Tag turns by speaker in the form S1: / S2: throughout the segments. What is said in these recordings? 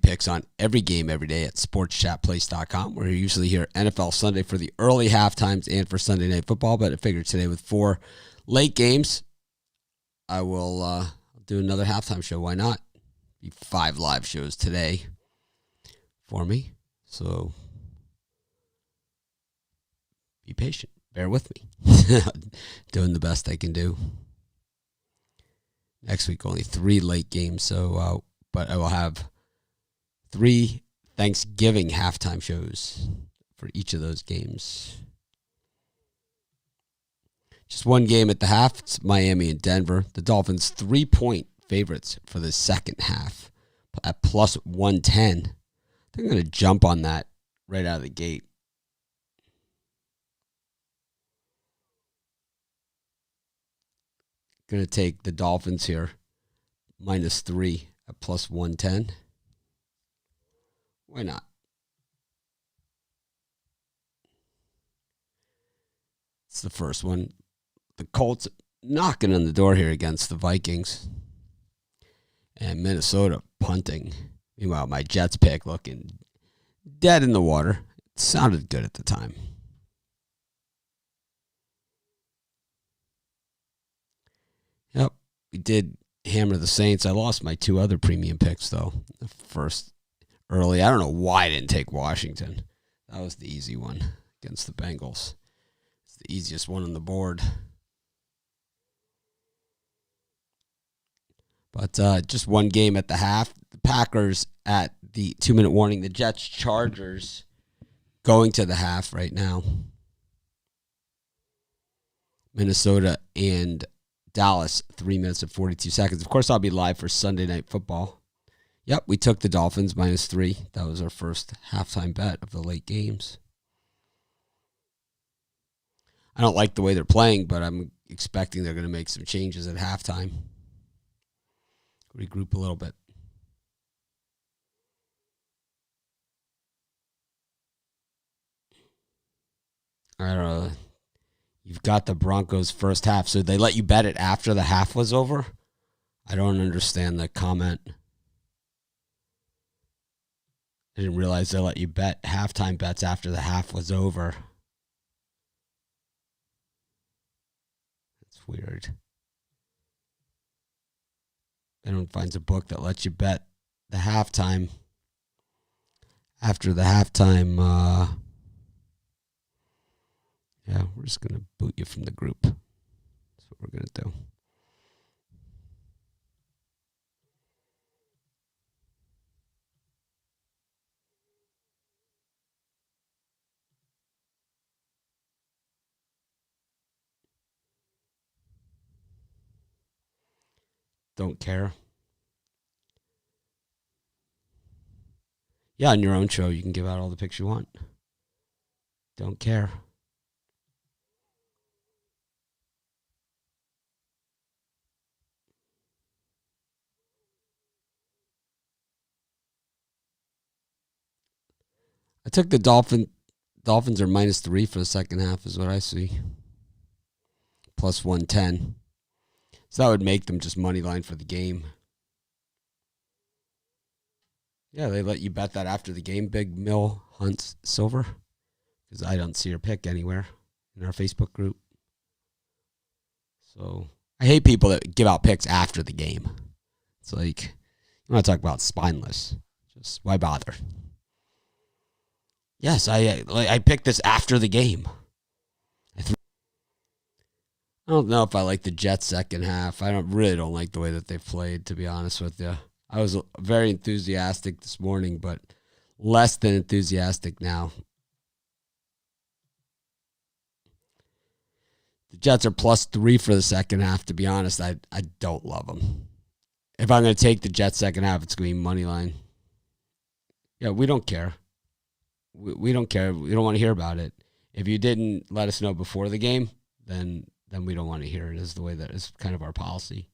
S1: picks on every game every day at sportschatplace.com. We're usually here NFL Sunday for the early halftimes and for Sunday Night Football, but I figured today with 4 late games, I will do another halftime show. Why not? Be 5 live shows today for me. So be patient. Bear with me. Doing the best I can do. Next week, only 3 late games. So, but I will have 3 Thanksgiving halftime shows for each of those games. Just 1 game at the half. It's Miami and Denver. The Dolphins 3-point favorites for the second half at plus 110. I think I'm going to jump on that right out of the gate. Going to take the Dolphins here, -3 at plus 110. Why not? It's the first one. The Colts knocking on the door here against the Vikings. And Minnesota punting. Meanwhile, my Jets pick looking dead in the water. It sounded good at the time. Yep, we did hammer the Saints. I lost my 2 other premium picks, though. The first early. I don't know why I didn't take Washington. That was the easy one against the Bengals. It's the easiest one on the board. But just 1 game at the half. The Packers at the 2-minute warning. The Jets, Chargers going to the half right now. Minnesota and Dallas, 3 minutes and 42 seconds. Of course, I'll be live for Sunday Night Football. Yep, we took the Dolphins -3. That was our first halftime bet of the late games. I don't like the way they're playing, but I'm expecting they're going to make some changes at halftime. Regroup a little bit. I don't know. You've got the Broncos first half, so they let you bet it after the half was over? I don't understand the comment. I didn't realize they let you bet halftime bets after the half was over. That's weird. Anyone finds a book that lets you bet the halftime after the halftime. Yeah, we're just going to boot you from the group. That's what we're going to do. Don't care. Yeah, on your own show, you can give out all the picks you want. Don't care. I took the Dolphins are -3 for the second half is what I see. Plus 110. So that would make them just money line for the game. Yeah, they let you bet that after the game. Big Mill Hunt Silver. Because I don't see your pick anywhere in our Facebook group. So I hate people that give out picks after the game. It's like, you want to talk about spineless. Just why bother? Yes, I picked this after the game. I don't know if I like the Jets second half. I really don't like the way that they've played, to be honest with you. I was very enthusiastic this morning, but less than enthusiastic now. The Jets are +3 for the second half. To be honest, I don't love them. If I'm going to take the Jets second half, it's going to be money line. Yeah, we don't care. We don't care. We don't want to hear about it. If you didn't let us know before the game, then we don't want to hear it. Is the way that is kind of our policy.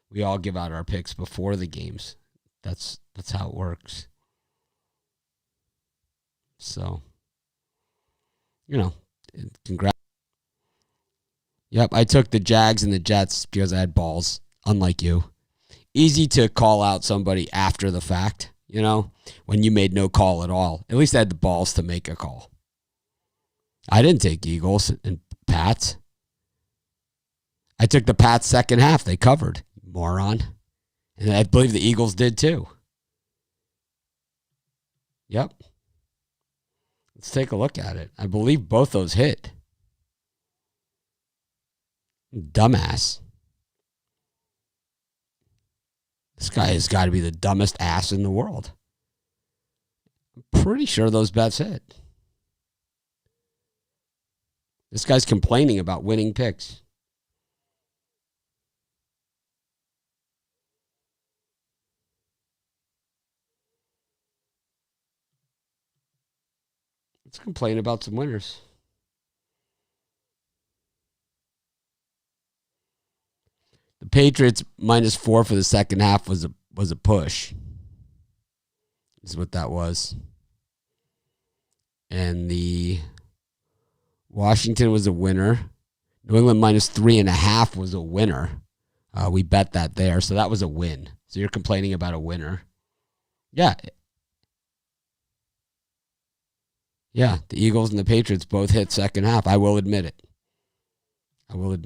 S1: We all give out our picks before the games. That's how it works. So, congrats. Yep, I took the Jags and the Jets because I had balls, unlike you. Easy to call out somebody after the fact, you know, when you made no call at all. At least I had the balls to make a call. I didn't take Eagles and Pats. I took the Pats second half. They covered, moron. And I believe the Eagles did too. Yep. Let's take a look at it. I believe both those hit. Dumbass. This guy has got to be the dumbest ass in the world. I'm pretty sure those bets hit. This guy's complaining about winning picks. Let's complain about some winners. The Patriots -4 for the second half was a push. Is what that was. And the Washington was a winner. New England -3.5 was a winner. We bet that there, so that was a win. So you're complaining about a winner. Yeah. Yeah, the Eagles and the Patriots both hit second half. I will admit it. What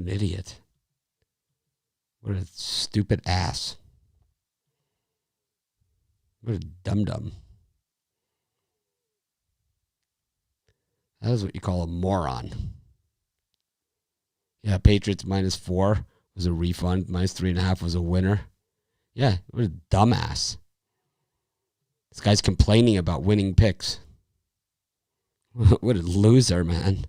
S1: an idiot. What a stupid ass. What a dum-dum. That is what you call a moron. Yeah, Patriots -4 was a refund. -3.5 was a winner. Yeah, what a dumbass. This guy's complaining about winning picks. What a loser, man.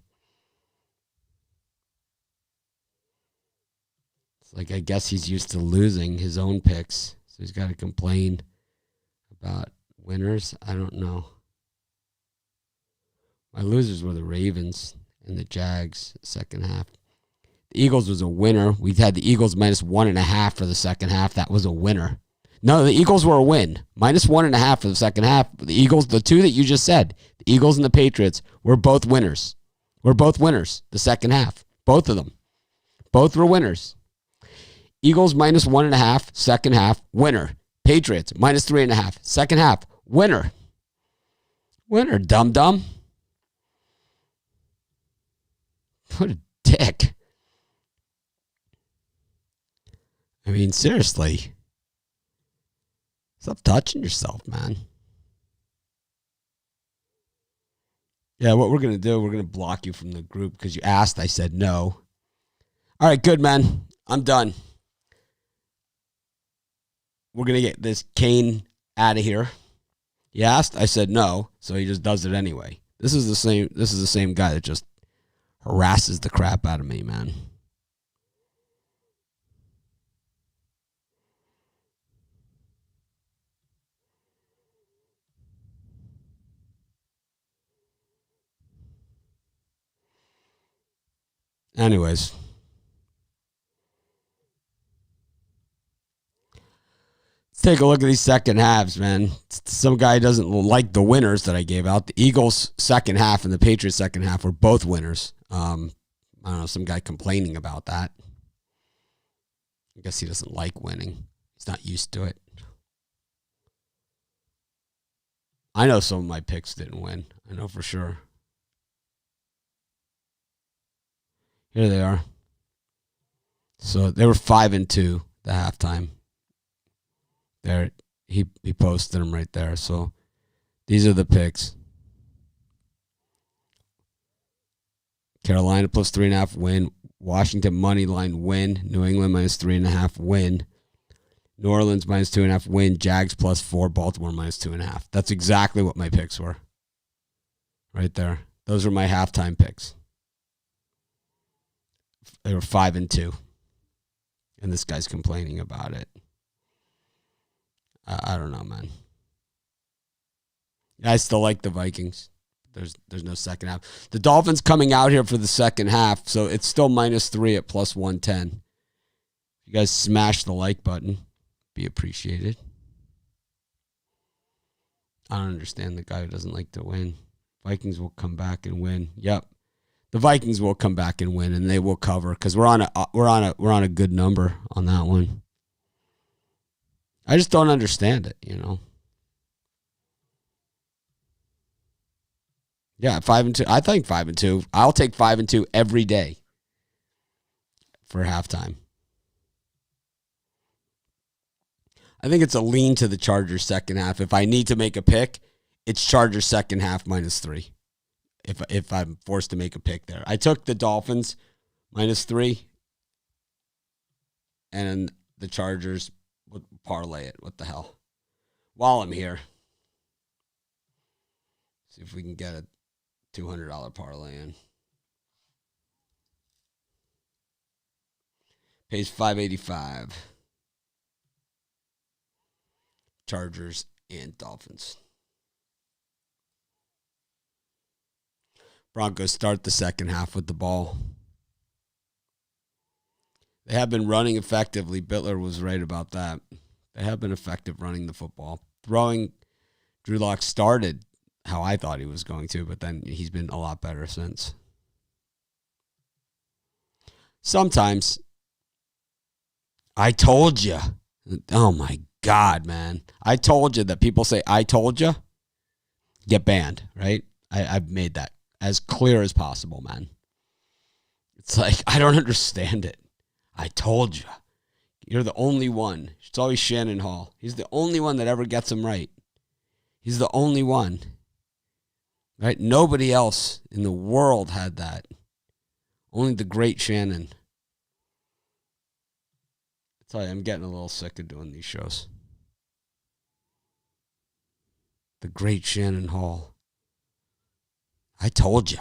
S1: It's like, I guess he's used to losing his own picks, so he's got to complain about winners. I don't know. My losers were the Ravens and the Jags second half. The Eagles was a winner. We had the Eagles -1.5 for the second half. That was a winner. No, the Eagles were a win. -1.5 for the second half. The Eagles, the two that you just said, the Eagles and the Patriots, were both winners. We're both winners the second half. Both of them. Both were winners. Eagles -1.5, second half, winner. Patriots -3.5, second half, winner. Winner, dum-dum. What a dick. I mean, seriously. Stop touching yourself, man. Yeah, what we're going to do, we're going to block you from the group because you asked. I said no. All right, good, man. I'm done. We're going to get this Kane out of here. He asked. I said no, so he just does it anyway. This is the same guy that just harasses the crap out of me, man. Anyways. Let's take a look at these second halves, man. Some guy doesn't like the winners that I gave out. The Eagles second half and the Patriots second half were both winners. I don't know, some guy complaining about that. I guess he doesn't like winning. He's not used to it. I know some of my picks didn't win. I know for sure. Here they are. So they were 5-2 the halftime. There, he posted them right there. So these are the picks. Carolina +3.5 win. Washington money line win. New England -3.5 win. New Orleans -2.5 win. Jags +4. Baltimore -2.5. That's exactly what my picks were. Right there. Those were my halftime picks. They were 5-2. And this guy's complaining about it. I don't know, man. I still like the Vikings. There's no second half. The Dolphins coming out here for the second half, so it's still -3 at +110. If you guys smash the like button, be appreciated. I don't understand the guy who doesn't like to win. Vikings will come back and win. Yep. The Vikings will come back and win, and they will cover because we're on a good number on that one. I just don't understand it. Yeah, 5-2. I think 5-2. I'll take 5-2 every day for halftime. I think it's a lean to the Chargers second half. If I need to make a pick, it's Chargers second half -3. If I'm forced to make a pick there, I took the Dolphins -3, and the Chargers would parlay it. What the hell? While I'm here, see if we can get a $200 parlay in. Pays $585. Chargers and Dolphins. Broncos start the second half with the ball. They have been running effectively. Bittler was right about that. They have been effective running the football. Throwing, Drew Lock started how I thought he was going to, but then he's been a lot better since. Sometimes, I told you. Oh my God, man. I told you that people say, I told you, get banned, right? I've made that as clear as possible, man. It's like, I don't understand it. I told you. You're the only one. It's always Shannon Hall. He's the only one that ever gets them right. He's the only one. Right? Nobody else in the world had that. Only the great Shannon. I tell you, I'm getting a little sick of doing these shows. The great Shannon Hall. I told you.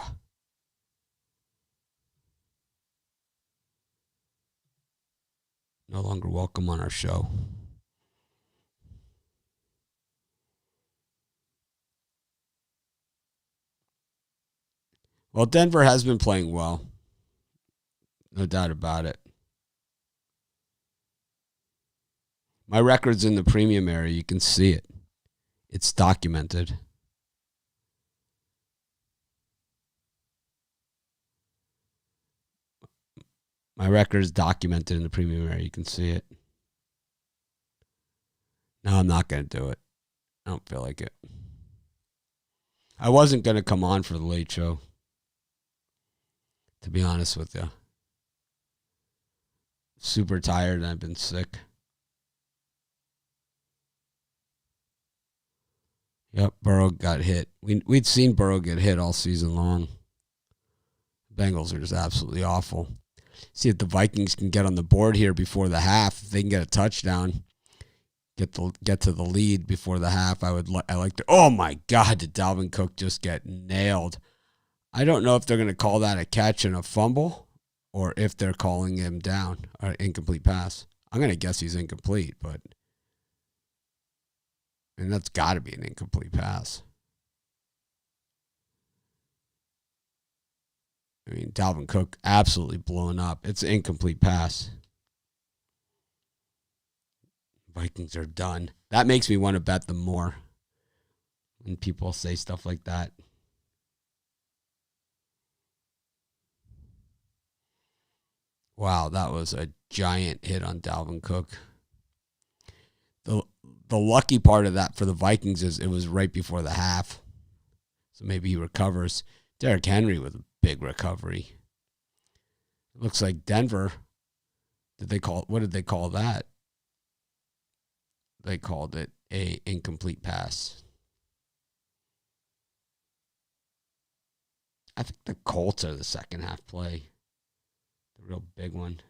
S1: No longer welcome on our show. Well, Denver has been playing well. No doubt about it. My record's in the premium area. You can see it. It's documented. My record is documented in the premium area. You can see it. No, I'm not going to do it. I don't feel like it. I wasn't going to come on for the late show, to be honest with you. Super tired and I've been sick. Yep, Burrow got hit. We'd seen Burrow get hit all season long. Bengals are just absolutely awful. See if the Vikings can get on the board here before the half. If they can get a touchdown, get to the lead before the half, I like to. Oh my God, did Dalvin Cook just get nailed? I don't know if they're going to call that a catch and a fumble, or if they're calling him down or incomplete pass. I'm going to guess he's incomplete, but that's got to be an incomplete pass. I mean, Dalvin Cook absolutely blowing up. It's an incomplete pass. Vikings are done. That makes me want to bet them more when people say stuff like that. Wow, that was a giant hit on Dalvin Cook. The lucky part of that for the Vikings is it was right before the half. So maybe he recovers. Derrick Henry with a big recovery. It looks like Denver. What did they call that? They called it a incomplete pass. I think the Colts are the second half play. The real big one.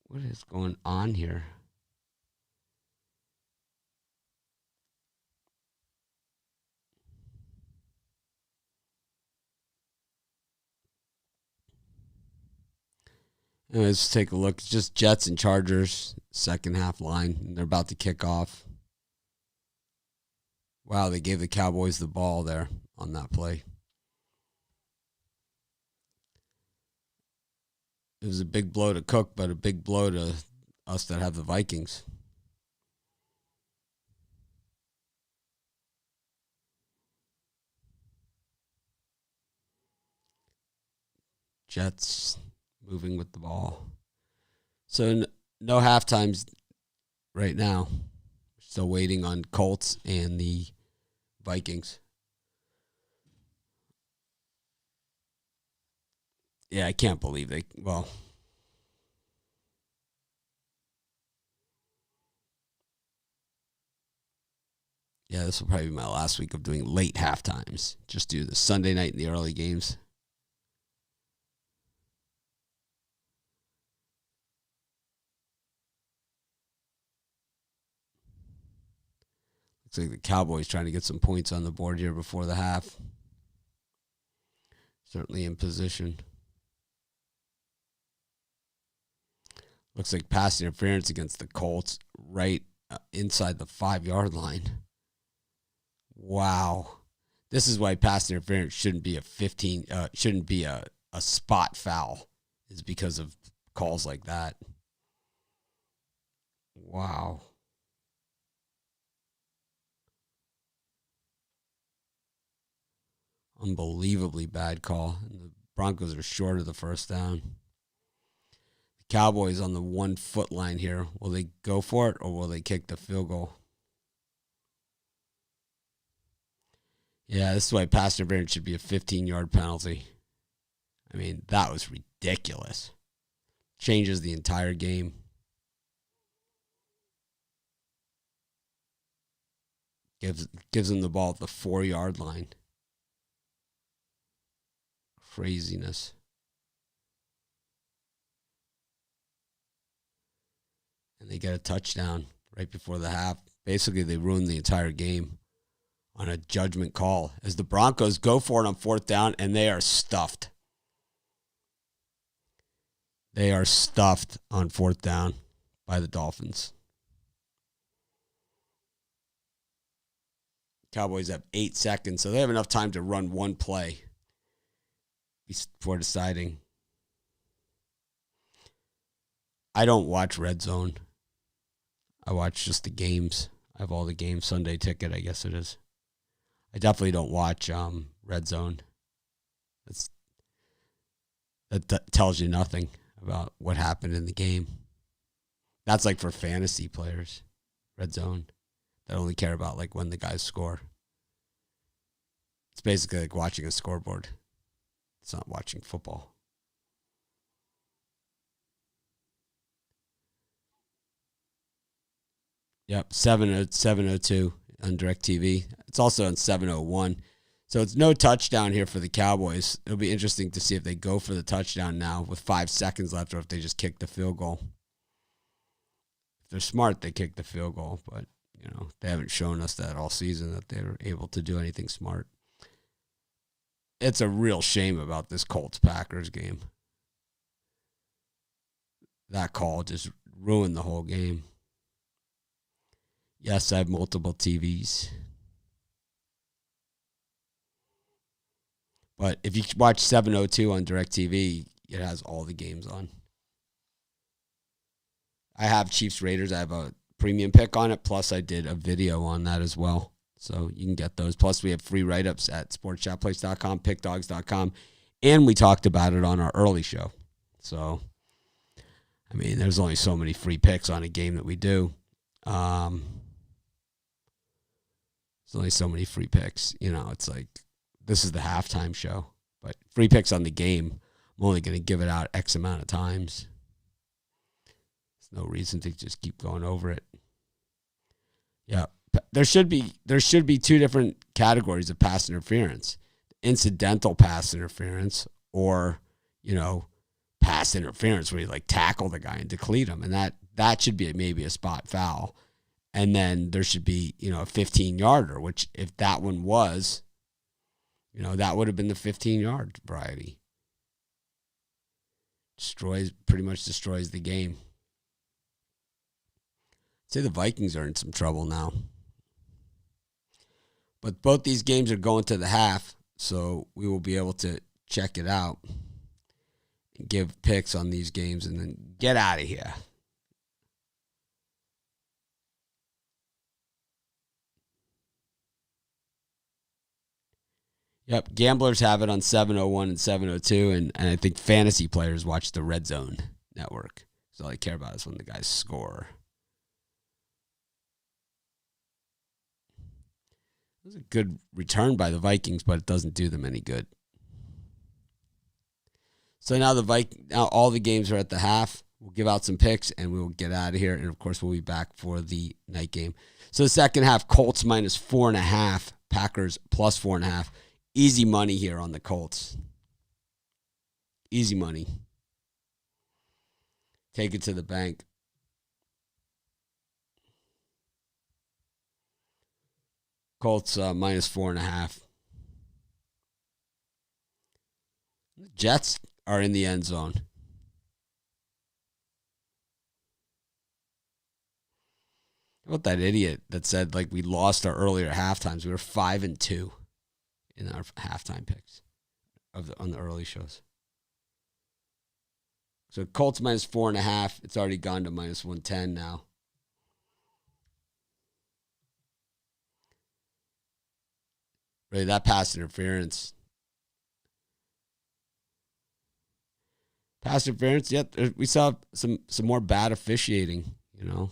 S1: What is going on here? Let's take a look. It's just Jets and Chargers, second half line. They're about to kick off. Wow, they gave the Cowboys the ball there on that play. It was a big blow to Cook, but a big blow to us that have the Vikings. Jets moving with the ball. So no halftimes right now. Still waiting on Colts and the Vikings. Yeah, I can't believe yeah, this will probably be my last week of doing late halftimes. Just do the Sunday night and the early games. Looks like the Cowboys trying to get some points on the board here before the half. Certainly in position. Looks like pass interference against the Colts right inside the 5-yard line. Wow. This is why pass interference shouldn't be a spot foul, is because of calls like that. Wow. Unbelievably bad call. And the Broncos are short of the first down. The Cowboys on the 1 foot line here. Will they go for it or will they kick the field goal? Yeah, this is why pass interference should be a 15-yard penalty. I mean, that was ridiculous. Changes the entire game. Gives them the ball at the 4-yard line. Craziness. And they get a touchdown right before the half. Basically, they ruined the entire game on a judgment call as the Broncos go for it on 4th down, and they are stuffed. They are stuffed on 4th down by the Dolphins. Cowboys have 8 seconds, so they have enough time to run one play before deciding. I don't watch Red Zone. I watch just the games. I have all the games. Sunday Ticket, I guess it is. I definitely don't watch Red Zone. That tells you nothing about what happened in the game. That's like for fantasy players, Red Zone, that only care about like when the guys score. It's basically like watching a scoreboard. It's not watching football. Yep, 702 on DirecTV. It's also on 701. So it's no touchdown here for the Cowboys. It'll be interesting to see if they go for the touchdown now with 5 seconds left or if they just kick the field goal. If they're smart, they kick the field goal. But, they haven't shown us that all season that they're able to do anything smart. It's a real shame about this Colts-Packers game. That call just ruined the whole game. Yes, I have multiple TVs. But if you watch 702 on DirecTV, it has all the games on. I have Chiefs Raiders. I have a premium pick on it. Plus, I did a video on that as well. So you can get those. Plus, we have free write-ups at sportschatplace.com, pickdogs.com. And we talked about it on our early show. So, I mean, there's only so many free picks on a game that we do. There's only so many free picks. It's like this is the halftime show. But free picks on the game, I'm only going to give it out X amount of times. There's no reason to just keep going over it. Yeah. There should be 2 different categories of pass interference. Incidental pass interference or, pass interference where you like tackle the guy and decleat him. And that should be maybe a spot foul. And then there should be, a 15-yarder, which if that one was, that would have been the 15-yard variety. Pretty much destroys the game. I'd say the Vikings are in some trouble now. But both these games are going to the half, so we will be able to check it out and give picks on these games and then get out of here. Yep, gamblers have it on 701 and 702, and I think fantasy players watch the Red Zone network. So all they care about is when the guys score. It was a good return by the Vikings, but it doesn't do them any good. So now now all the games are at the half. We'll give out some picks, and we'll get out of here. And, of course, we'll be back for the night game. So the second half, Colts minus 4.5, Packers plus 4.5. Easy money here on the Colts. Easy money. Take it to the bank. Colts minus 4.5. Jets are in the end zone. How about that idiot that said like we lost our earlier halftimes? We were 5-2 in our halftime picks on the early shows. So Colts minus 4.5. It's already gone to minus 110 now. Really, that pass interference. Pass interference, yeah, we saw some more bad officiating, you know.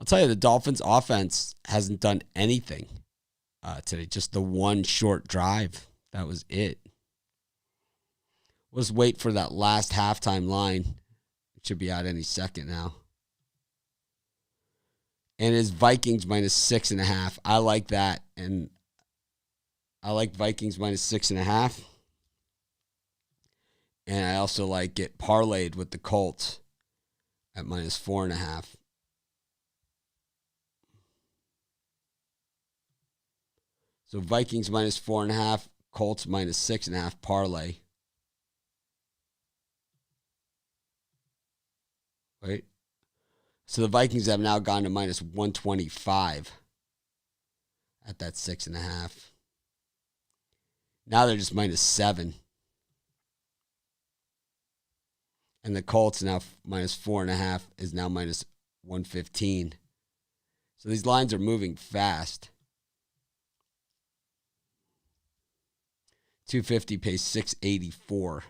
S1: I'll tell you, the Dolphins' offense hasn't done anything today. Just the one short drive. That was it. Let's wait for that last halftime line. It should be out any second now. And it's Vikings minus 6.5. I like that. And I like Vikings minus 6.5. And I also like it parlayed with the Colts at minus 4.5. So Vikings minus 4.5, Colts minus 6.5 parlay. Right? So the Vikings have now gone to minus 125 at that 6.5. Now they're just minus 7. And the Colts now minus 4.5 is now minus 115. So these lines are moving fast. 250 pays 684.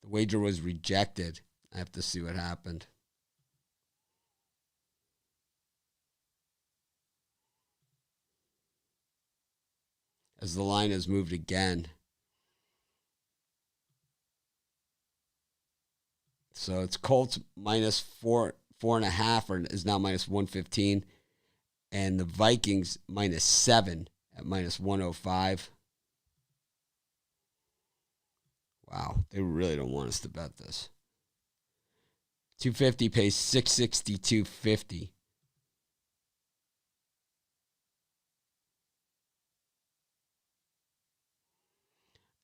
S1: The wager was rejected. I have to see what happened. As the line has moved again. So it's Colts minus 4.5 or is now minus 115. And the Vikings minus 7 at minus 105. Wow, they really don't want us to bet this. 250 pays 662.50.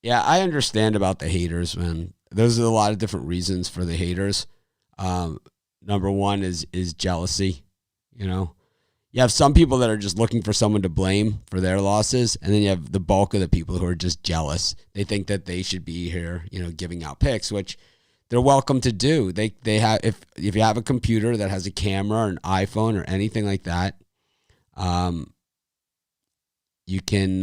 S1: Yeah, I understand about the haters, man. There's a lot of different reasons for the haters. Number one is jealousy. You know, you have some people that are just looking for someone to blame for their losses, and then you have the bulk of the people who are just jealous. They think that they should be here, you know, giving out picks, which they're welcome to do. They have if you have a computer that has a camera or an iPhone or anything like that, you can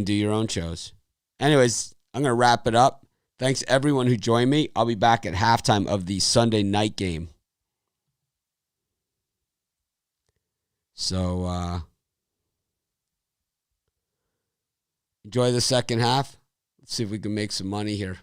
S1: do your own shows. Anyways, I'm going to wrap it up. Thanks everyone who joined me. I'll be back at halftime of the Sunday night game. So enjoy the second half. Let's see if we can make some money here.